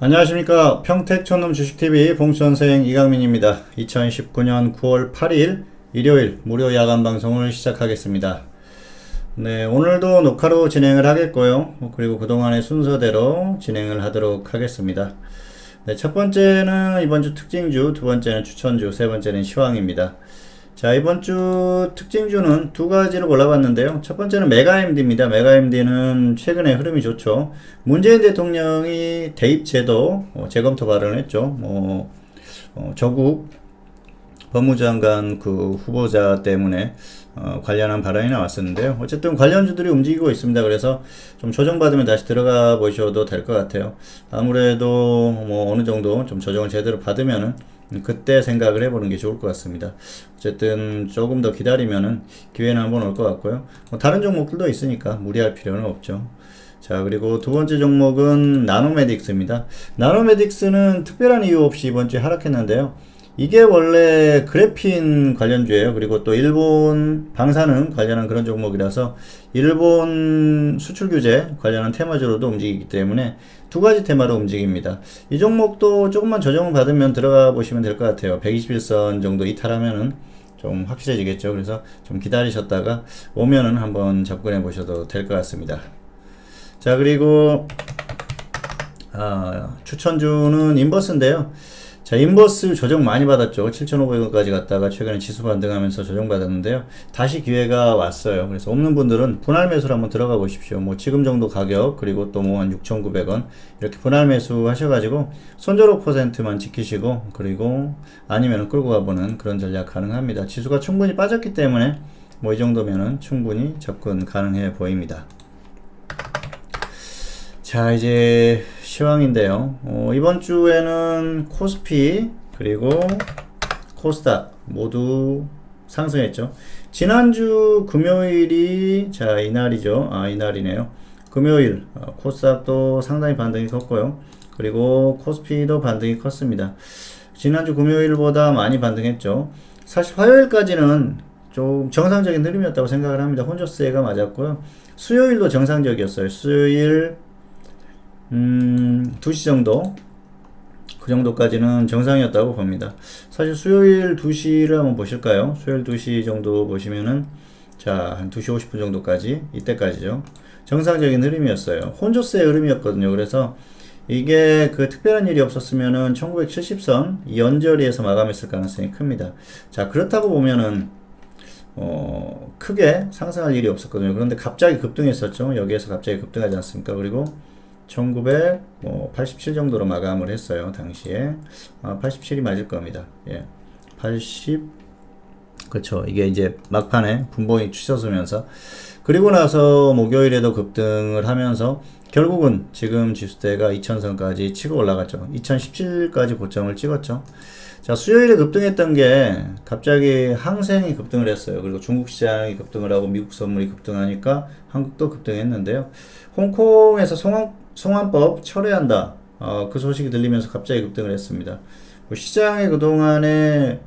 안녕하십니까. 평택촌놈 주식TV 봉선생 이강민입니다. 2019년 9월 8일 일요일 무료 야간 방송을 시작하겠습니다. 네, 오늘도 녹화로 진행을 하겠고요. 그리고 그동안의 순서대로 진행을 하도록 하겠습니다. 네, 첫 번째는 이번 주 특징주, 두 번째는 추천주, 세 번째는 시황입니다. 자, 이번 주 특징주는 두 가지를 골라봤는데요. 첫 번째는 메가MD입니다. 메가MD는 최근에 흐름이 좋죠. 문재인 대통령이 대입제도 재검토 발언을 했죠. 조국 법무장관 그 후보자 때문에 관련한 발언이 나왔었는데요. 어쨌든 관련주들이 움직이고 있습니다. 그래서 좀 조정받으면 다시 들어가 보셔도 될 것 같아요. 아무래도 뭐 어느 정도 좀 조정을 제대로 받으면은 그때 생각을 해보는 게 좋을 것 같습니다. 어쨌든 조금 더 기다리면은 기회는 한번 올 것 같고요. 다른 종목들도 있으니까 무리할 필요는 없죠. 자, 그리고 두 번째 종목은 나노메딕스입니다. 나노메딕스는 특별한 이유 없이 이번 주에 하락했는데요. 이게 원래 그래핀 관련주예요. 그리고 또 일본 방사능 관련한 그런 종목이라서 일본 수출 규제 관련한 테마주로도 움직이기 때문에 두 가지 테마로 움직입니다. 이 종목도 조금만 조정을 받으면 들어가 보시면 될 것 같아요. 121선 정도 이탈하면은 좀 확실해지겠죠. 그래서 좀 기다리셨다가 오면은 한번 접근해 보셔도 될 것 같습니다. 자, 그리고 추천주는 인버스인데요. 자, 인버스 조정 많이 받았죠. 7,500원까지 갔다가 최근에 지수 반등하면서 조정받았는데요. 다시 기회가 왔어요. 그래서 없는 분들은 분할 매수를 한번 들어가 보십시오. 뭐 지금 정도 가격, 그리고 또 뭐 한 6,900원 이렇게 분할 매수 하셔가지고 손절 5%만 지키시고, 그리고 아니면 끌고 가보는 그런 전략 가능합니다. 지수가 충분히 빠졌기 때문에 뭐 이 정도면은 충분히 접근 가능해 보입니다. 자, 이제 시황인데요. 이번 주에는 코스피 그리고 코스닥 모두 상승했죠. 지난주 금요일이 자 이날이죠. 이날이네요. 금요일 코스닥도 상당히 반등이 컸고요. 그리고 코스피도 반등이 컸습니다. 지난주 금요일보다 많이 반등했죠. 사실 화요일까지는 좀 정상적인 흐름이었다고 생각을 합니다. 혼조세가 맞았고요. 수요일도 정상적이었어요. 수요일 2시 정도 그 정도까지는 정상이었다고 봅니다. 사실 수요일 2시를 한번 보실까요? 수요일 2시 정도 보시면은 자, 한 2시 50분 정도까지 이때까지죠. 정상적인 흐름이었어요. 혼조세 흐름이었거든요. 그래서 이게 그 특별한 일이 없었으면은 1970선 연저리에서 마감했을 가능성이 큽니다. 자, 그렇다고 보면은 크게 상승할 일이 없었거든요. 그런데 갑자기 급등했었죠. 여기에서 갑자기 급등하지 않습니까? 그리고 1987 정도로 마감을 했어요. 당시에 87이 맞을 겁니다. 예, 80 그렇죠. 이게 이제 막판에 분봉이 치솟으면서 그리고 나서 목요일에도 급등을 하면서 결국은 지금 지수대가 2000선까지 치고 올라갔죠. 2017까지 고점을 찍었죠. 자, 수요일에 급등했던 게 갑자기 항생이 급등을 했어요. 그리고 중국 시장이 급등을 하고 미국 선물이 급등하니까 한국도 급등했는데요. 홍콩에서 송환법 철회한다. 그 소식이 들리면서 갑자기 급등을 했습니다. 시장의 그동안에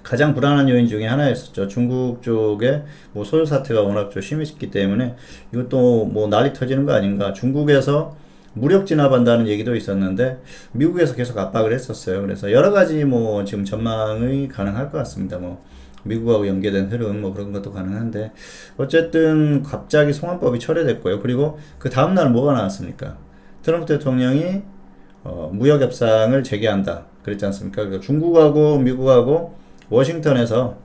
가장 불안한 요인 중에 하나였었죠. 중국 쪽에 뭐 소요 사태가 워낙 좀 심했기 때문에 이것도 뭐 난리 터지는 거 아닌가. 중국에서 무력 진압한다는 얘기도 있었는데 미국에서 계속 압박을 했었어요. 그래서 여러 가지 뭐 지금 전망이 가능할 것 같습니다. 뭐 미국하고 연계된 흐름 뭐 그런 것도 가능한데 어쨌든 갑자기 송환법이 철회됐고요. 그리고 그 다음날 뭐가 나왔습니까? 트럼프 대통령이 무역 협상을 재개한다 그랬지 않습니까? 그러니까 중국하고 미국하고 워싱턴에서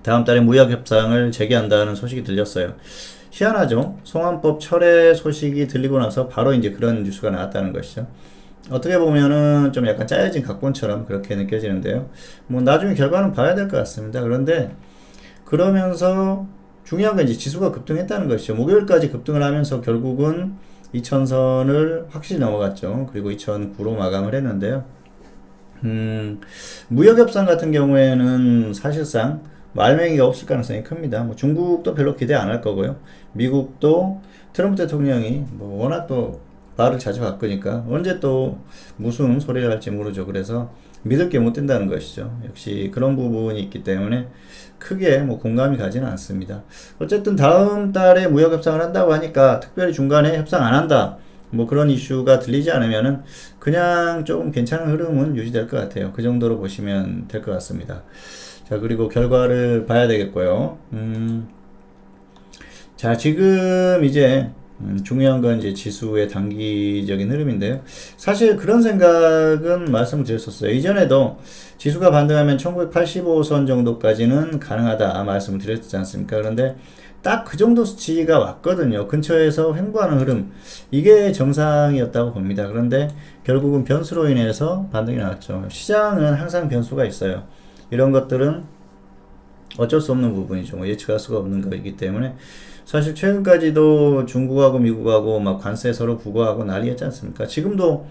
다음 달에 무역 협상을 재개한다는 소식이 들렸어요. 희한하죠? 송환법 철회 소식이 들리고 나서 바로 이제 그런 뉴스가 나왔다는 것이죠. 어떻게 보면은 좀 약간 짜여진 각본처럼 그렇게 느껴지는데요. 뭐 나중에 결과는 봐야 될 것 같습니다. 그런데 그러면서 중요한 건 이제 지수가 급등했다는 것이죠. 목요일까지 급등을 하면서 결국은 2000선을 확실히 넘어갔죠. 그리고 2009로 마감을 했는데요. 무역협상 같은 경우에는 사실상 말맹이가 없을 가능성이 큽니다. 뭐 중국도 별로 기대 안 할 거고요. 미국도 트럼프 대통령이 뭐 워낙 또 말을 자주 바꾸니까 언제 또 무슨 소리를 할지 모르죠. 그래서 믿을 게 못 된다는 것이죠. 역시 그런 부분이 있기 때문에 크게 뭐 공감이 가지는 않습니다. 어쨌든 다음 달에 무역 협상을 한다고 하니까 특별히 중간에 협상 안 한다. 뭐 그런 이슈가 들리지 않으면은 그냥 조금 괜찮은 흐름은 유지될 것 같아요. 그 정도로 보시면 될 것 같습니다. 자, 그리고 결과를 봐야 되겠고요. 자, 지금 이제 중요한 건 이제 지수의 단기적인 흐름인데요. 사실 그런 생각은 말씀드렸었어요. 이전에도 지수가 반등하면 1985선 정도까지는 가능하다 말씀을 드렸지 않습니까? 그런데 딱 그 정도 수치가 왔거든요. 근처에서 횡보하는 흐름. 이게 정상이었다고 봅니다. 그런데 결국은 변수로 인해서 반등이 나왔죠. 시장은 항상 변수가 있어요. 이런 것들은 어쩔 수 없는 부분이죠. 뭐 예측할 수가 없는 거이기 때문에 사실 최근까지도 중국하고 미국하고 막 관세 서로 부과하고 난리였지 않습니까? 지금도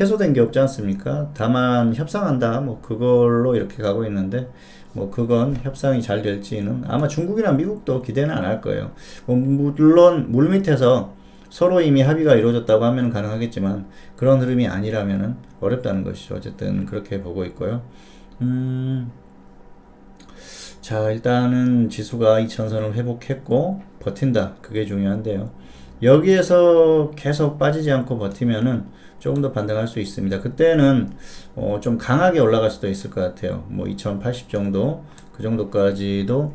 해소된 게 없지 않습니까? 다만 협상한다 뭐 그걸로 이렇게 가고 있는데 뭐 그건 협상이 잘 될지는 아마 중국이나 미국도 기대는 안 할 거예요. 뭐 물론 물밑에서 서로 이미 합의가 이루어졌다고 하면 가능하겠지만 그런 흐름이 아니라면은 어렵다는 것이죠. 어쨌든 그렇게 보고 있고요. 자, 일단은 지수가 2000선을 회복했고 버틴다. 그게 중요한데요. 여기에서 계속 빠지지 않고 버티면은 조금 더 반등할 수 있습니다. 그때는 좀 강하게 올라갈 수도 있을 것 같아요. 뭐 2080 정도 그 정도까지도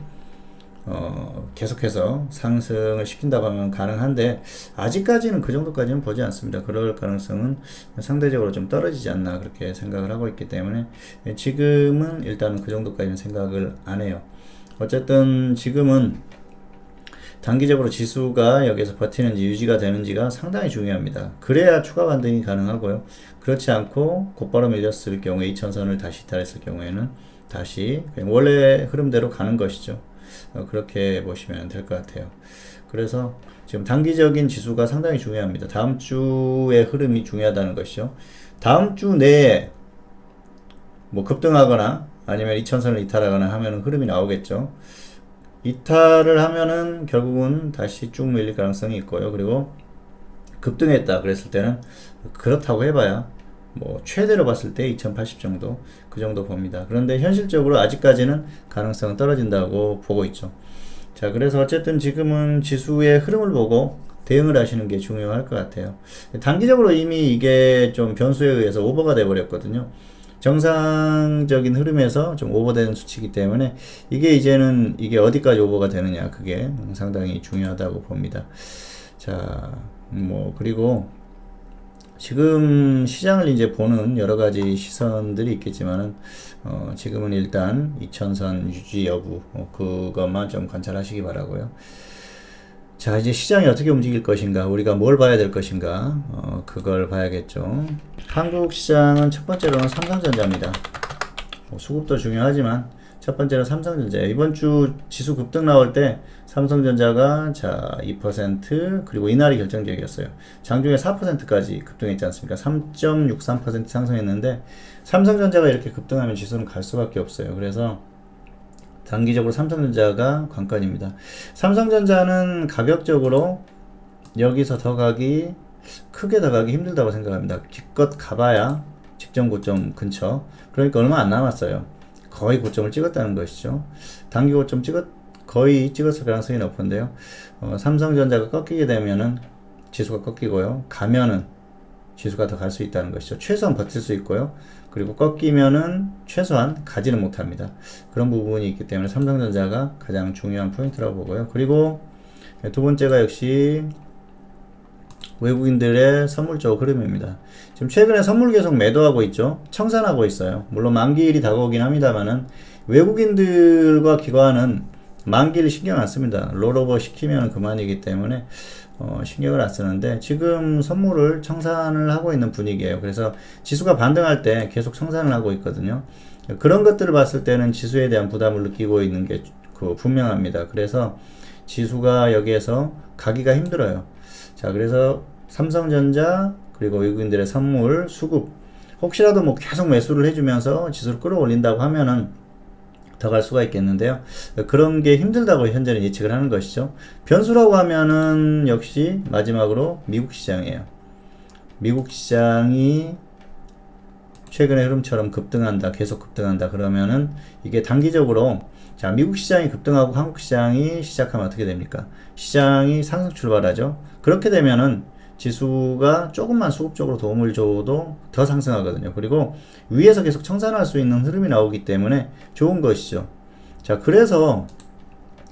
계속해서 상승을 시킨다고 하면 가능한데 아직까지는 그 정도까지는 보지 않습니다. 그럴 가능성은 상대적으로 좀 떨어지지 않나 그렇게 생각을 하고 있기 때문에 지금은 일단은 그 정도까지는 생각을 안 해요. 어쨌든 지금은 단기적으로 지수가 여기서 버티는지 유지가 되는지가 상당히 중요합니다. 그래야 추가 반등이 가능하고요. 그렇지 않고 곧바로 밀렸을 경우에 2000선을 다시 이탈했을 경우에는 다시 원래 흐름대로 가는 것이죠. 그렇게 보시면 될 것 같아요. 그래서 지금 단기적인 지수가 상당히 중요합니다. 다음 주의 흐름이 중요하다는 것이죠. 다음 주 내에 뭐 급등하거나 아니면 2000선을 이탈하거나 하면은 흐름이 나오겠죠. 이탈을 하면은 결국은 다시 쭉 밀릴 가능성이 있고요. 그리고 급등했다 그랬을 때는 그렇다고 해봐야 뭐 최대로 봤을 때 2080 정도 그 정도 봅니다. 그런데 현실적으로 아직까지는 가능성은 떨어진다고 보고 있죠. 자, 그래서 어쨌든 지금은 지수의 흐름을 보고 대응을 하시는 게 중요할 것 같아요. 단기적으로 이미 이게 좀 변수에 의해서 오버가 돼 버렸거든요. 정상적인 흐름에서 좀 오버되는 수치이기 때문에 이게 이제는 이게 어디까지 오버가 되느냐 그게 상당히 중요하다고 봅니다. 자, 뭐 그리고 지금 시장을 이제 보는 여러 가지 시선들이 있겠지만은 지금은 일단 2000선 유지 여부 그것만 좀 관찰하시기 바라고요. 자, 이제 시장이 어떻게 움직일 것인가, 우리가 뭘 봐야 될 것인가, 그걸 봐야겠죠. 한국 시장은 첫 번째로는 삼성전자입니다. 수급도 중요하지만 첫 번째는 삼성전자예요. 이번 주 지수 급등 나올 때 삼성전자가 자 2% 그리고 이날이 결정적이었어요. 장중에 4%까지 급등했지 않습니까? 3.63% 상승했는데 삼성전자가 이렇게 급등하면 지수는 갈 수밖에 없어요. 그래서 단기적으로 삼성전자가 관건입니다. 삼성전자는 가격적으로 여기서 더 가기 크게 더 가기 힘들다고 생각합니다. 기껏 가봐야 직전 고점 근처, 그러니까 얼마 안 남았어요. 거의 고점을 찍었다는 것이죠. 단기 고점 거의 찍었을 가능성이 높은데요. 삼성전자가 꺾이게 되면은 지수가 꺾이고요. 가면은 지수가 더 갈 수 있다는 것이죠. 최소한 버틸 수 있고요. 그리고 꺾이면은 최소한 가지는 못합니다. 그런 부분이 있기 때문에 삼성전자가 가장 중요한 포인트라고 보고요. 그리고 두 번째가 역시 외국인들의 선물 쪽 흐름입니다. 지금 최근에 선물 계속 매도하고 있죠. 청산하고 있어요. 물론 만기일이 다가오긴 합니다만은 외국인들과 기관은 만기를 신경 안 씁니다. 롤오버 시키면 그만이기 때문에 신경을 안 쓰는데 지금 선물을 청산을 하고 있는 분위기예요. 그래서 지수가 반등할 때 계속 청산을 하고 있거든요. 그런 것들을 봤을 때는 지수에 대한 부담을 느끼고 있는 게 분명합니다. 그래서 지수가 여기에서 가기가 힘들어요. 자, 그래서 삼성전자 그리고 외국인들의 선물 수급 혹시라도 뭐 계속 매수를 해주면서 지수를 끌어올린다고 하면은 더 갈 수가 있겠는데요. 그런 게 힘들다고 현재는 예측을 하는 것이죠. 변수라고 하면은 역시 마지막으로 미국 시장이에요. 미국 시장이 최근의 흐름처럼 급등한다, 계속 급등한다 그러면은 이게 단기적으로 자, 미국 시장이 급등하고 한국 시장이 시작하면 어떻게 됩니까? 시장이 상승 출발하죠. 그렇게 되면은 지수가 조금만 수급적으로 도움을 줘도 더 상승하거든요. 그리고 위에서 계속 청산할 수 있는 흐름이 나오기 때문에 좋은 것이죠. 자, 그래서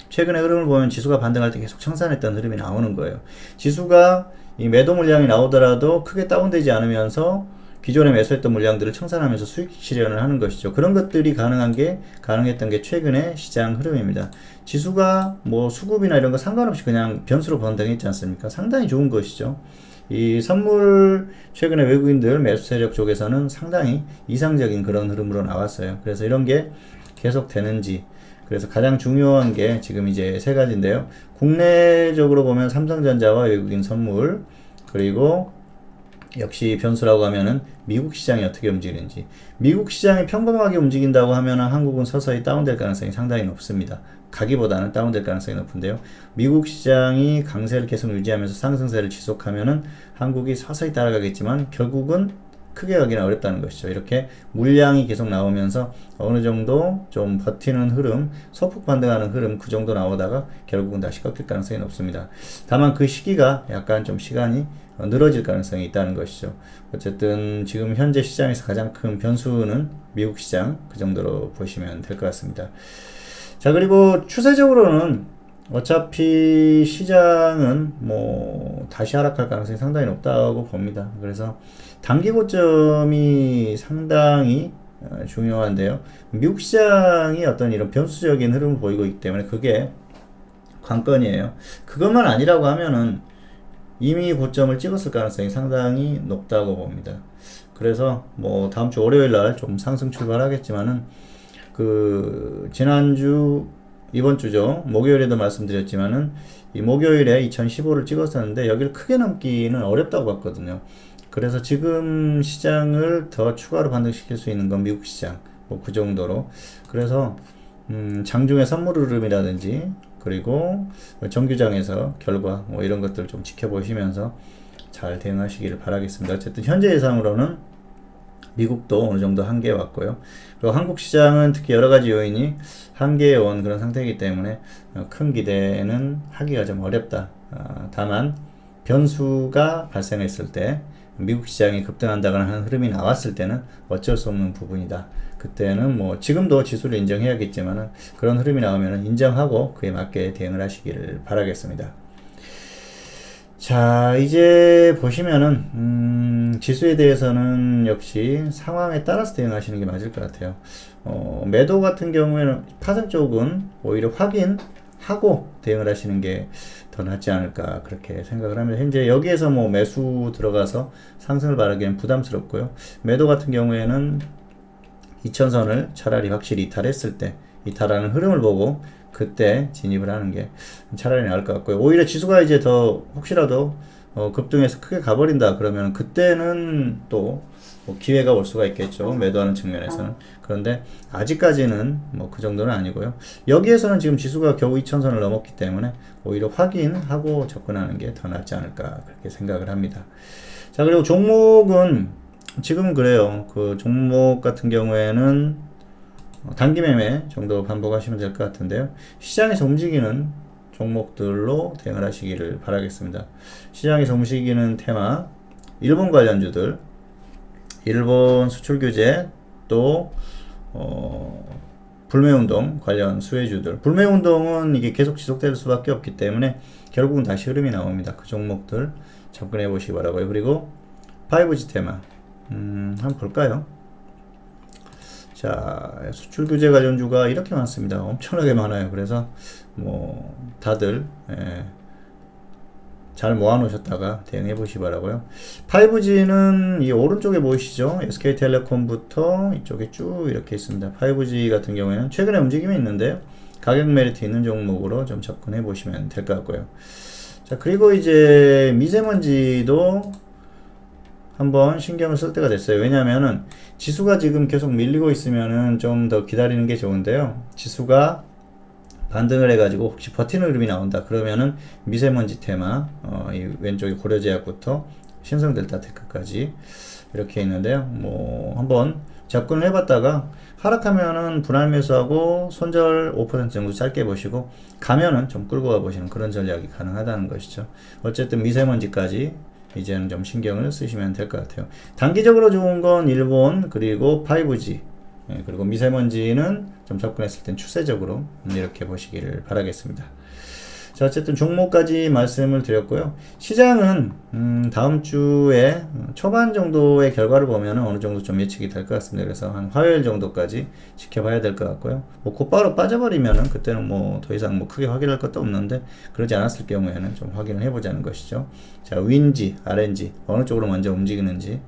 최근의 흐름을 보면 지수가 반등할 때 계속 청산했던 흐름이 나오는 거예요. 지수가 이 매도 물량이 나오더라도 크게 다운되지 않으면서 기존에 매수했던 물량들을 청산하면서 수익 실현을 하는 것이죠. 그런 것들이 가능했던 게 최근의 시장 흐름입니다. 지수가 뭐 수급이나 이런 거 상관없이 그냥 변수로 번등했지 않습니까? 상당히 좋은 것이죠. 이 선물 최근에 외국인들 매수 세력 쪽에서는 상당히 이상적인 그런 흐름으로 나왔어요. 그래서 이런 게 계속 되는지, 그래서 가장 중요한 게 지금 이제 세 가지인데요. 국내적으로 보면 삼성전자와 외국인 선물, 그리고 역시 변수라고 하면은 미국 시장이 어떻게 움직이는지. 미국 시장이 평범하게 움직인다고 하면은 한국은 서서히 다운될 가능성이 상당히 높습니다. 가기보다는 다운될 가능성이 높은데요. 미국 시장이 강세를 계속 유지하면서 상승세를 지속하면은 한국이 서서히 따라가겠지만 결국은 크게 가기는 어렵다는 것이죠. 이렇게 물량이 계속 나오면서 어느 정도 좀 버티는 흐름, 소폭 반등하는 흐름 그 정도 나오다가 결국은 다시 꺾일 가능성이 높습니다. 다만 그 시기가 약간 좀 시간이 늘어질 가능성이 있다는 것이죠. 어쨌든 지금 현재 시장에서 가장 큰 변수는 미국 시장, 그 정도로 보시면 될 것 같습니다. 자, 그리고 추세적으로는 어차피 시장은 뭐 다시 하락할 가능성이 상당히 높다고 봅니다. 그래서 단기 고점이 상당히 중요한데요. 미국 시장이 어떤 이런 변수적인 흐름을 보이고 있기 때문에 그게 관건이에요. 그것만 아니라고 하면은 이미 고점을 찍었을 가능성이 상당히 높다고 봅니다. 그래서 뭐 다음 주 월요일 날 좀 상승 출발하겠지만은 그 지난주 이번 주죠. 목요일에도 말씀드렸지만은 이 목요일에 2015를 찍었었는데 여기를 크게 넘기는 어렵다고 봤거든요. 그래서 지금 시장을 더 추가로 반등시킬 수 있는 건 미국 시장, 뭐 그 정도로. 그래서 장중에 선물 흐름이라든지 그리고 정규장에서 결과 뭐 이런 것들 좀 지켜보시면서 잘 대응하시기를 바라겠습니다. 어쨌든 현재 예상으로는 미국도 어느 정도 한계에 왔고요. 그리고 한국 시장은 특히 여러 가지 요인이 한계에 온 그런 상태이기 때문에 큰 기대는 하기가 좀 어렵다. 다만 변수가 발생했을 때 미국 시장이 급등한다거나 하는 흐름이 나왔을 때는 어쩔 수 없는 부분이다. 그때는 뭐 지금도 지수를 인정해야겠지만 그런 흐름이 나오면 인정하고 그에 맞게 대응을 하시기를 바라겠습니다. 자, 이제 보시면은 지수에 대해서는 역시 상황에 따라서 대응하시는 게 맞을 것 같아요. 매도 같은 경우에는 파생 쪽은 오히려 확인하고 대응을 하시는 게 더 낫지 않을까 그렇게 생각을 합니다. 현재 여기에서 뭐 매수 들어가서 상승을 바라기엔 부담스럽고요. 매도 같은 경우에는 2000선을 차라리 확실히 이탈했을 때 이탈하는 흐름을 보고 그때 진입을 하는 게 차라리 나을 것 같고요. 오히려 지수가 이제 더 혹시라도 급등해서 크게 가버린다 그러면 그때는 또 뭐 기회가 올 수가 있겠죠. 매도하는 측면에서는. 그런데 아직까지는 뭐 그 정도는 아니고요. 여기에서는 지금 지수가 겨우 2000선을 넘었기 때문에 오히려 확인하고 접근하는 게 더 낫지 않을까 그렇게 생각을 합니다. 자, 그리고 종목은 지금은 그래요. 그 종목 같은 경우에는 단기 매매 정도 반복하시면 될 것 같은데요. 시장에서 움직이는 종목들로 대응을 하시기를 바라겠습니다. 시장에서 움직이는 테마, 일본 관련주들, 일본 수출 규제, 또 불매운동 관련 수혜주들. 불매운동은 이게 계속 지속될 수밖에 없기 때문에 결국은 다시 흐름이 나옵니다. 그 종목들 접근해 보시기 바라고요. 그리고 5G 테마 한번 볼까요? 자, 수출 규제 관련주가 이렇게 많습니다. 엄청나게 많아요. 그래서 뭐 다들 잘 모아놓으셨다가 대응해 보시기 바라고요. 5G는 이 오른쪽에 보이시죠? SK텔레콤부터 이쪽에 쭉 이렇게 있습니다. 5G 같은 경우에는 최근에 움직임이 있는데요. 가격 메리트 있는 종목으로 좀 접근해 보시면 될 것 같고요. 자, 그리고 이제 미세먼지도 한번 신경을 쓸 때가 됐어요. 왜냐면은 지수가 지금 계속 밀리고 있으면은 좀 더 기다리는 게 좋은데요. 지수가 반등을 해가지고 혹시 버티는 흐름이 나온다 그러면은 미세먼지 테마 이 왼쪽에 고려제약부터 신성델타테크까지 이렇게 있는데요. 뭐 한번 접근을 해봤다가 하락하면은 분할 매수하고 손절 5% 정도 짧게 보시고 가면은 좀 끌고 가 보시는 그런 전략이 가능하다는 것이죠. 어쨌든 미세먼지까지 이제는 좀 신경을 쓰시면 될 것 같아요. 단기적으로 좋은 건 일본 그리고 5G 그리고 미세먼지는 좀 접근했을 땐 추세적으로 이렇게 보시기를 바라겠습니다. 자, 어쨌든 종목까지 말씀을 드렸고요. 시장은 다음 주에 초반 정도의 결과를 보면 어느 정도 좀 예측이 될 것 같습니다. 그래서 한 화요일 정도까지 지켜봐야 될 것 같고요. 뭐 곧바로 빠져버리면은 그때는 뭐 더 이상 뭐 크게 확인할 것도 없는데, 그러지 않았을 경우에는 좀 확인을 해보자는 것이죠. 자, 윈지, RNG 어느 쪽으로 먼저 움직이는지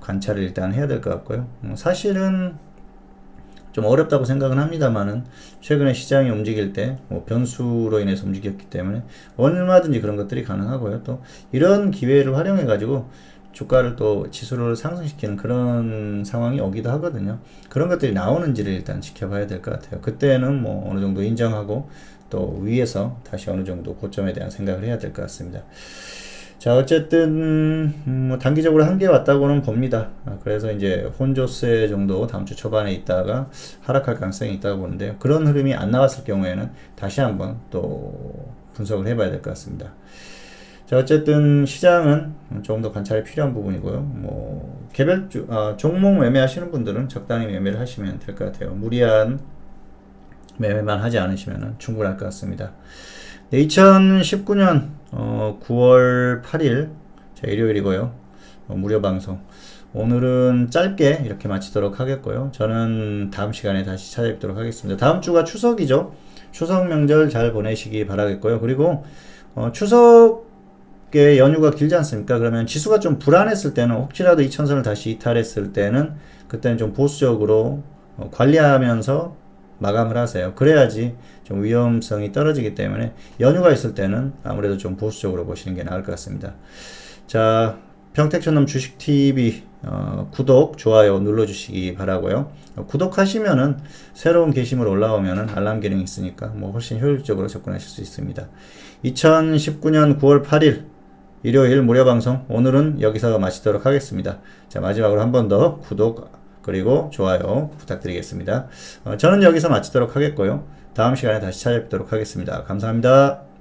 관찰을 일단 해야 될 것 같고요. 사실은 좀 어렵다고 생각은 합니다만은 최근에 시장이 움직일 때 뭐 변수로 인해서 움직였기 때문에 얼마든지 그런 것들이 가능하고요. 또 이런 기회를 활용해 가지고 주가를 또 지수를 상승시키는 그런 상황이 오기도 하거든요. 그런 것들이 나오는지를 일단 지켜봐야 될 것 같아요. 그때는 뭐 어느 정도 인정하고 또 위에서 다시 어느 정도 고점에 대한 생각을 해야 될 것 같습니다. 자, 어쨌든 뭐 단기적으로 한계 왔다고는 봅니다. 그래서 이제 혼조세 정도 다음 주 초반에 있다가 하락할 가능성이 있다고 보는데요. 그런 흐름이 안 나왔을 경우에는 다시 한번 또 분석을 해봐야 될 것 같습니다. 자, 어쨌든 시장은 조금 더 관찰이 필요한 부분이고요. 뭐 개별주 종목 매매하시는 분들은 적당히 매매를 하시면 될 것 같아요. 무리한 매매만 하지 않으시면 충분할 것 같습니다. 네, 2019년 9월 8일 일요일이고요. 무료 방송. 오늘은 짧게 이렇게 마치도록 하겠고요. 저는 다음 시간에 다시 찾아뵙도록 하겠습니다. 다음 주가 추석이죠. 추석 명절 잘 보내시기 바라겠고요. 그리고 추석에 연휴가 길지 않습니까? 그러면 지수가 좀 불안했을 때는, 혹시라도 2000선을 다시 이탈했을 때는 그때는 좀 보수적으로 관리하면서 마감을 하세요. 그래야지 좀 위험성이 떨어지기 때문에 연휴가 있을 때는 아무래도 좀 보수적으로 보시는 게 나을 것 같습니다. 자, 평택촌놈 주식TV 구독, 좋아요 눌러주시기 바라고요. 구독하시면은 새로운 게시물 올라오면은 알람 기능이 있으니까 뭐 훨씬 효율적으로 접근하실 수 있습니다. 2019년 9월 8일 일요일 무료 방송, 오늘은 여기서 마치도록 하겠습니다. 자, 마지막으로 한 번 더 구독 그리고 좋아요 부탁드리겠습니다. 저는 여기서 마치도록 하겠고요. 다음 시간에 다시 찾아뵙도록 하겠습니다. 감사합니다.